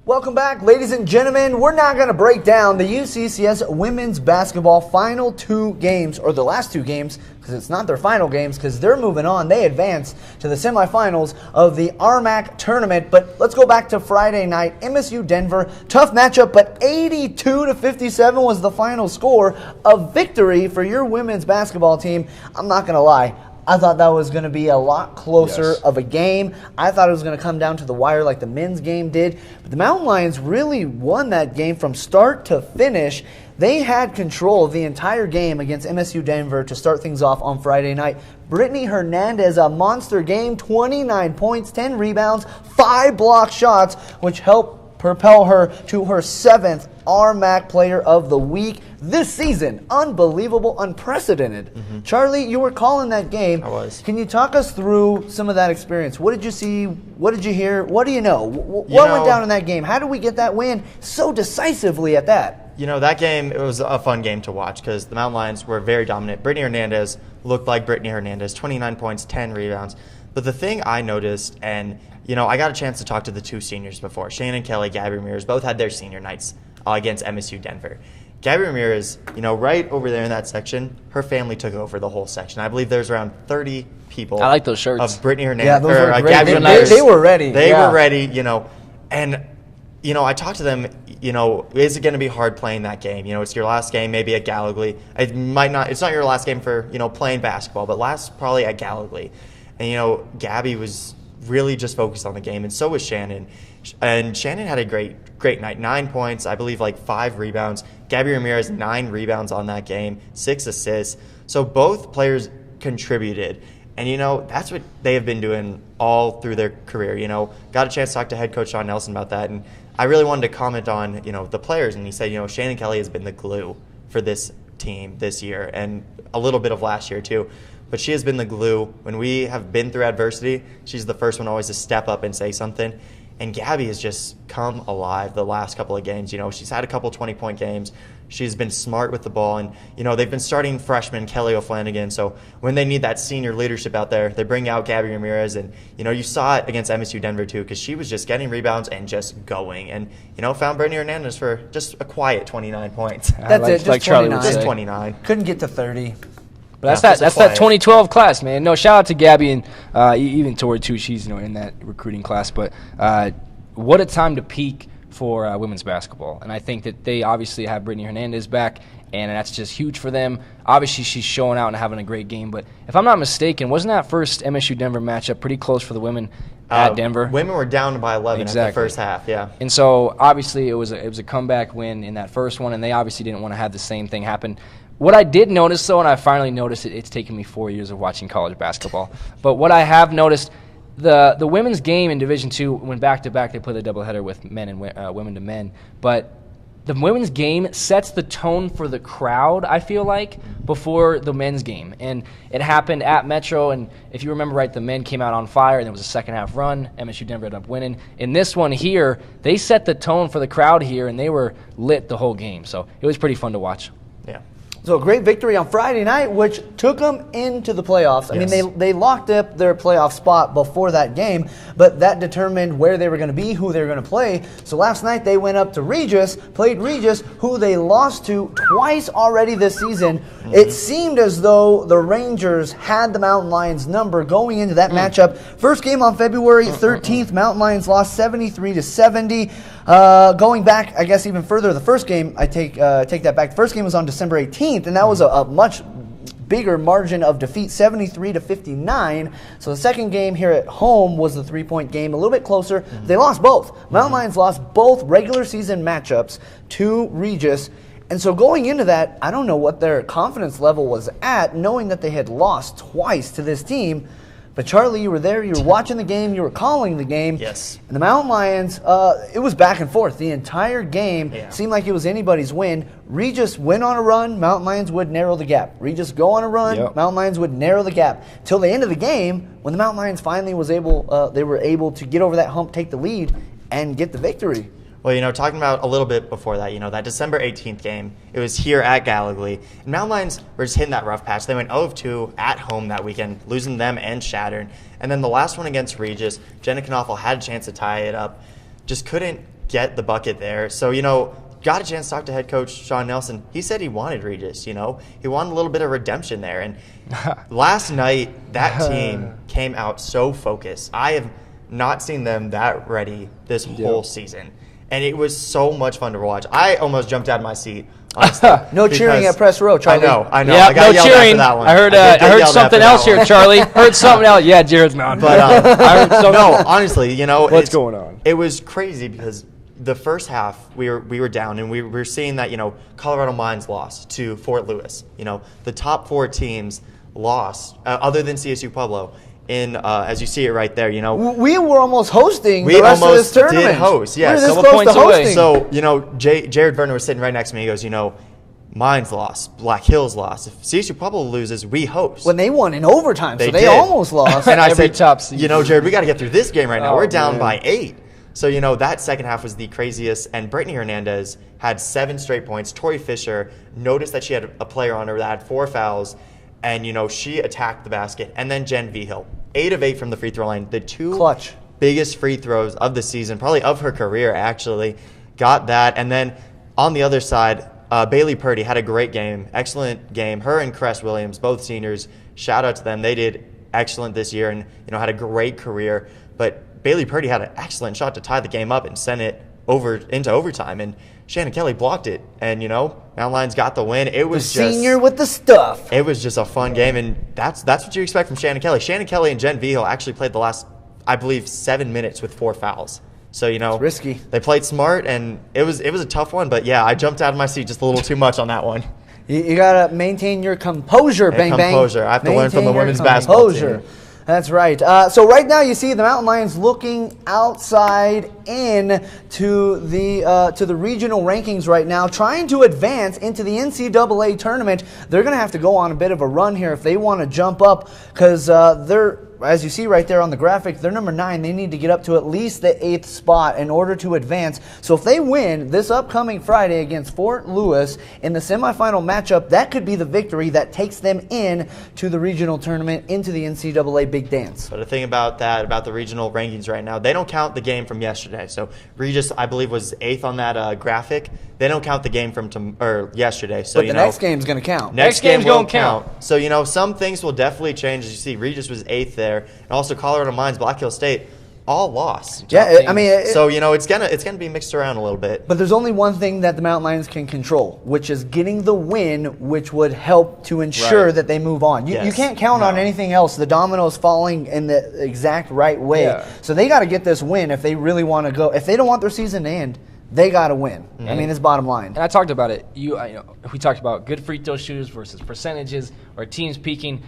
Welcome back, ladies and gentlemen. We're now going to break down the UCCS women's basketball final two games, or the last two games, because it's not their final games, because they're moving on. They advance to the semifinals of the RMAC tournament. But let's go back to Friday night. MSU Denver, tough matchup, but 82-57 was the final score. A victory for your women's basketball team. I'm not going to lie. I thought that was going to be a lot closer of a game. I thought it was going to come down to the wire like the men's game did. But the Mountain Lions really won that game from start to finish. They had control of the entire game against MSU Denver to start things off on Friday night. Brittany Hernandez, a monster game, 29 points, 10 rebounds, 5 block shots, which helped propel her to her 7th RMAC Player of the Week this season. Unbelievable, unprecedented. Charlie, you were calling that game. I was. Can you talk us through some of that experience? What did you see? What did you hear? What do you know? What went down in that game? How did we get that win so decisively at that? You know, that game, it was a fun game to watch because the Mountain Lions were very dominant. Brittany Hernandez looked like Brittany Hernandez, 29 points, 10 rebounds. But the thing I noticed, and, you know, I got a chance to talk to the two seniors before. Shannon Kelly, Gabby Ramirez, both had their senior nights against MSU Denver. Gabby Ramirez, you know, right over there in that section, her family took over the whole section. I believe there's around 30 people. I like those shirts. Of Brittany Hernandez. Yeah, those were great. Gabby Ramirez. They were ready. They were ready, you know. And, you know, I talked to them, you know, is it going to be hard playing that game? You know, it's your last game maybe at Gallogly. It's not your last game for, you know, playing basketball, but last probably at Gallogly. And, you know, Gabby was really just focused on the game, and so was Shannon. And Shannon had a great night. 9 points, I believe, like 5 rebounds. Gabby Ramirez, 9 rebounds on that game, 6 assists. So both players contributed. And, you know, that's what they have been doing all through their career. You know, got a chance to talk to head coach Sean Nelson about that. And I really wanted to comment on, you know, the players. And he said, you know, Shannon Kelly has been the glue for this team this year and a little bit of last year too. But she has been the glue. When we have been through adversity, she's the first one always to step up and say something. And Gabby has just come alive the last couple of games. You know, she's had a couple 20-point games. She's been smart with the ball. And, you know, they've been starting freshman Kelly O'Flanagan. So when they need that senior leadership out there, they bring out Gabby Ramirez. And, you know, you saw it against MSU Denver, too, because she was just getting rebounds and just going. And, you know, found Brittany Hernandez for just a quiet 29 points. That's it, just Charlie 29. Just 29. Couldn't get to 30. But that's that 2012 class, man. No, shout out to Gabby and even Tori too. She's, you know, in that recruiting class. But what a time to peak for women's basketball. And I think that they obviously have Brittany Hernandez back, and that's just huge for them. Obviously, she's showing out and having a great game. But if I'm not mistaken, wasn't that first MSU Denver matchup pretty close for the women at Denver? Women were down by 11 at the first half, yeah. And so obviously it was a comeback win in that first one, and they obviously didn't want to have the same thing happen. What I did notice, though, and I finally noticed it, it's taken me 4 years of watching college basketball, but what I have noticed, the women's game in Division II went back-to-back. They played a doubleheader with men and women to men, but the women's game sets the tone for the crowd, I feel like, before the men's game. And it happened at Metro, and if you remember right, the men came out on fire, and there was a second-half run. MSU Denver ended up winning. In this one here, they set the tone for the crowd here, and they were lit the whole game. So it was pretty fun to watch. Yeah. So a great victory on Friday night, which took them into the playoffs. I mean, they locked up their playoff spot before that game, but that determined where they were going to be, who they were going to play. So last night they went up to Regis, played Regis, who they lost to twice already this season. It seemed as though the Rangers had the Mountain Lions number going into that matchup. First game on February 13th, Mountain Lions lost 73-70. Going back, I guess, even further, the first game, I take that back. The first game was on December 18th, and that was a much bigger margin of defeat, 73-59. So the second game here at home was the 3-point game, a little bit closer. They lost both. Mountain Lions lost both regular season matchups to Regis. And so going into that, I don't know what their confidence level was at, knowing that they had lost twice to this team. But Charlie, you were there, you were watching the game, you were calling the game. Yes. And the Mountain Lions, it was back and forth. The entire game seemed like it was anybody's win. Regis went on a run, Mountain Lions would narrow the gap. Regis go on a run, Mountain Lions would narrow the gap. Till the end of the game, when the Mountain Lions finally they were able to get over that hump, take the lead, and get the victory. Well, you know, talking about a little bit before that, you know, that December 18th game, it was here at Gallogly. And Mountain Lions were just hitting that rough patch. They went 0-2 at home that weekend, losing them and Shattern. And then the last one against Regis, Jenna Knopfel had a chance to tie it up, just couldn't get the bucket there. So, got a chance to talk to head coach Sean Nelson. He said he wanted Regis, he wanted a little bit of redemption there. And last night, that team came out so focused. I have not seen them that ready this whole season. And it was so much fun to watch. I almost jumped out of my seat. Honestly, no cheering at press row, Charlie. I know. Yeah, I got no yelled cheering. at for that one. I heard something else here, Charlie. Heard something else. Yeah, Jared's not. But I heard something. no, honestly, what's going on? It was crazy because the first half we were down, and we were seeing that Colorado Mines lost to Fort Lewis. The top 4 teams lost, other than CSU Pueblo. As you see it right there, we were almost hosting we the rest of this almost tournament. did host. Yes, we were this couple close to points away. hosting. So Jared Verner was sitting right next to me. He goes, Mines lost, Black Hills lost. If CSU Pueblo loses, we host. When they won in overtime, so they did. almost lost. And I Every said, top seed. Jared, we got to get through this game right now. Oh, We're down man. by 8. So, that second half was the craziest. And Brittany Hernandez had 7 straight points. Tori Fisher noticed that she had a player on her that had 4 fouls. And, she attacked the basket. And then Jen Vigil, 8 of 8 from the free throw line. The 2 Clutch. biggest free throws of the season, probably of her career, actually. Got that. And then on the other side, Bailey Purdy had a great game, excellent game. Her and Cress Williams, both seniors, shout out to them. They did excellent this year and, had a great career. But Bailey Purdy had an excellent shot to tie the game up and send it over into overtime. And Shannon Kelly blocked it. And, Mountain Lions got the win. It was The senior with the stuff. It was just a fun game. And that's what you expect from Shannon Kelly. Shannon Kelly and Jen Vigil actually played the last, I believe, 7 minutes with 4 fouls. So, It's risky. They played smart, and it was a tough one. But, yeah, I jumped out of my seat just a little too much on that one. You got to maintain your composure, Hey, Bang Bang. composure. I have to learn from the Maintain your women's basketball composure. team. That's right. So right now you see the Mountain Lions looking outside in to the regional rankings right now, trying to advance into the NCAA tournament. They're going to have to go on a bit of a run here if they want to jump up because they're, as you see right there on the graphic, they're number 9. They need to get up to at least the 8th spot in order to advance. So if they win this upcoming Friday against Fort Lewis in the semifinal matchup, that could be the victory that takes them in to the regional tournament, into the NCAA Big Dance. But the thing about the regional rankings right now, they don't count the game from yesterday. So Regis, I believe, was 8th on that graphic. They don't count the game from yesterday. So But the next game's going to count. Next game's game will gonna count. So, some things will definitely change. As you see, Regis was 8th there. And also Colorado Mines, Black Hill State, all lost. Yeah, I mean, So, it's gonna be mixed around a little bit. but there's only one thing that the Mountain Lions can control, which is getting the win, which would help to ensure Right. that they move on. You Yes. can't count on anything else. The dominoes falling in the exact right way. Yeah. So they got to get this win if they really want to go. If they don't want their season to end, they got to win. I mean, it's bottom line. And I talked about it. We talked about good free throw shooters versus percentages or teams peaking.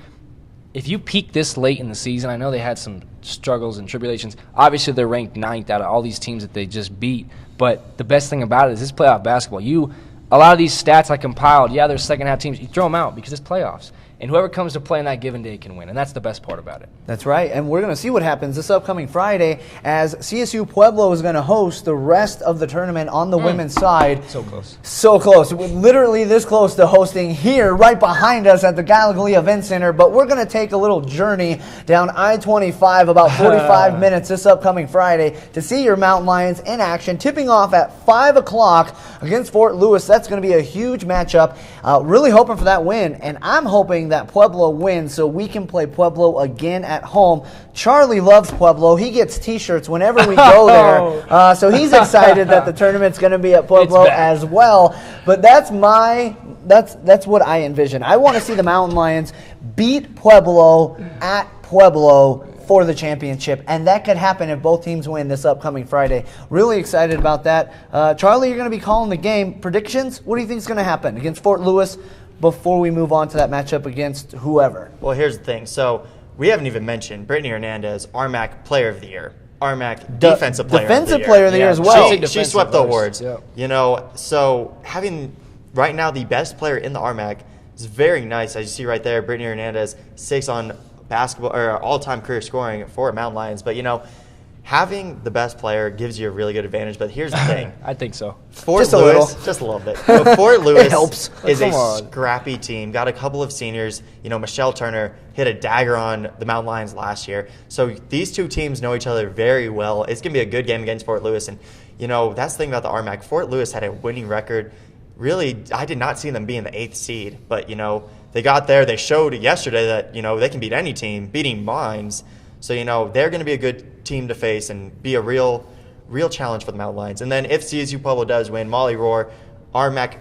If you peak this late in the season, I know they had some struggles and tribulations. Obviously, they're ranked 9th out of all these teams that they just beat. But the best thing about it is this playoff basketball. A lot of these stats I compiled, there's second half teams. You throw them out because it's playoffs. And whoever comes to play on that given day can win. And that's the best part about it. That's right, and we're going to see what happens this upcoming Friday as CSU Pueblo is going to host the rest of the tournament on the women's side. So close. So close. We're literally this close to hosting here right behind us at the Gallagher Event Center, but we're going to take a little journey down I-25 about 45 minutes this upcoming Friday to see your Mountain Lions in action, tipping off at 5 o'clock against Fort Lewis. That's going to be a huge matchup. Really hoping for that win, and I'm hoping that Pueblo wins so we can play Pueblo again at home. Charlie loves Pueblo. He gets T-shirts whenever we go there. So he's excited that the tournament's going to be at Pueblo as well. But that's what I envision. I want to see the Mountain Lions beat Pueblo at Pueblo for the championship, and that could happen if both teams win this upcoming Friday. Really excited about that. Charlie, you're going to be calling the game. Predictions? What do you think is going to happen against Fort Lewis before we move on to that matchup against whoever? Well, here's the thing. So we haven't even mentioned Brittany Hernandez, RMAC Player of the Year, RMAC Defensive Player of the Year. Defensive Player of the Year as well. She swept the awards. Yeah. So having right now the best player in the RMAC is very nice. As you see right there, Brittany Hernandez, 6 on basketball or all-time career scoring for Mountain Lions. But having the best player gives you a really good advantage. But here's the thing. I think so. Fort Just a Lewis, little. just a little bit. So Fort Lewis helps. is a Come on. scrappy team. Got a couple of seniors. Michelle Turner hit a dagger on the Mountain Lions last year. So these two teams know each other very well. It's going to be a good game against Fort Lewis. And, that's the thing about the RMAC. Fort Lewis had a winning record. Really, I did not see them being the 8th seed, but they got there. They showed yesterday that they can beat any team, beating Mines. So they're going to be a good team to face and be a real challenge for the Mountain Lions. And then if CSU Pueblo does win, Molly Rohr, RMAC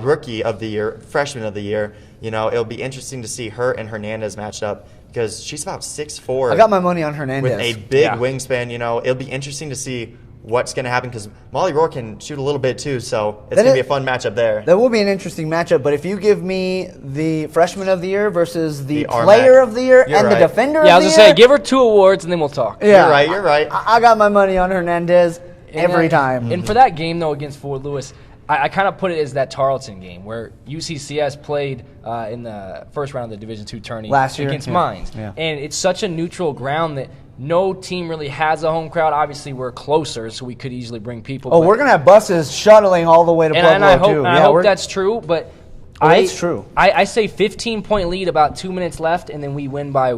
Rookie of the Year, Freshman of the Year, it'll be interesting to see her and Hernandez matched up because she's about 6'4". I got my money on Hernandez. With a big wingspan. It'll be interesting to see what's going to happen because Molly Rohr can shoot a little bit too, so it's going to be a fun matchup there. That will be an interesting matchup, but if you give me the Freshman of the Year versus the RMAC Player of the Year and right. the Defender of the Year. Yeah, I was going to say, give her 2 awards and then we'll talk. Yeah. You're right. I got my money on Hernandez every time. And for that game, though, against Fort Lewis, I kind of put it as that Tarleton game where UCCS played in the first round of the Division II tourney last year against Mines. Yeah. And it's such a neutral ground that no team really has a home crowd. Obviously, we're closer, so we could easily bring people. Oh, we're going to have buses shuttling all the way to Pueblo, and I hope, too. I hope that's true, but it's true. I say 15-point lead, about 2 minutes left, and then we win by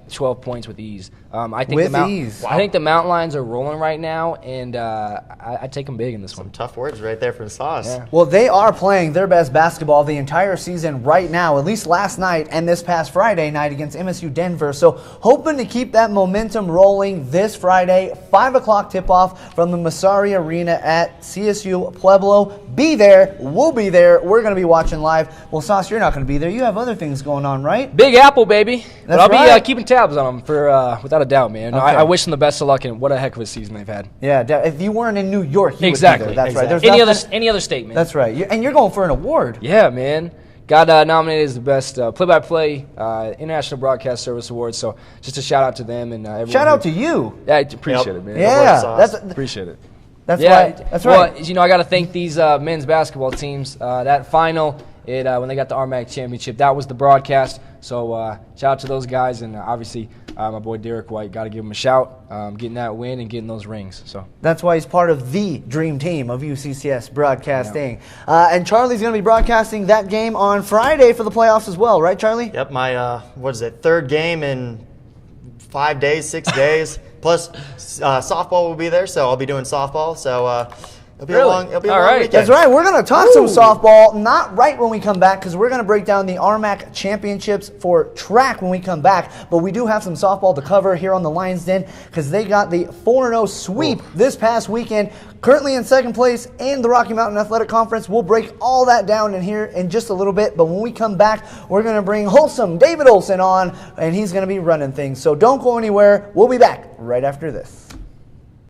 12 points with ease. I think I think the Mountain Lions are rolling right now, and I take them big in this one. Some tough words right there from Sauce. Yeah. Well, they are playing their best basketball the entire season right now, at least last night and this past Friday night against MSU Denver. So hoping to keep that momentum rolling this Friday, 5 o'clock tip-off from the Masari Arena at CSU Pueblo. Be there. We'll be there. We're going to be watching live. Well, Sauce, you're not going to be there. You have other things going on, right? Big Apple, baby. But I'll right. be keeping tabs on them for without a doubt, man. Okay. I wish them the best of luck, and what a heck of a season they've had. Yeah, if you weren't in New York, you Exactly. would be there. That's right. There's Any other state, man. That's right. And you're going for an award. Yeah, man. Got nominated as the best play-by-play International Broadcast Service Award. So just a shout-out to them. And everyone Shout out to you. Yeah, I appreciate it, man. Yeah. Appreciate it. That's right. That's right. Well, I got to thank these men's basketball teams. That final, when they got the RMAC championship, that was the broadcast. So shout out to those guys, and obviously my boy Derek White. Got to give him a shout, getting that win and getting those rings. So that's why he's part of the dream team of UCCS broadcasting. And Charlie's going to be broadcasting that game on Friday for the playoffs as well, right, Charlie? Yep, my 3rd game in 5 days, 6 days. Plus, softball will be there, so I'll be doing softball. So it'll be a long weekend. That's right. We're going to talk some softball, not right when we come back, because we're going to break down the RMAC championships for track when we come back. But we do have some softball to cover here on the Lions Den, because they got the 4-0 sweep this past weekend. Currently in 2nd place in the Rocky Mountain Athletic Conference. We'll break all that down in here in just a little bit. But when we come back, we're going to bring David Olson on, and he's going to be running things. So don't go anywhere. We'll be back right after this.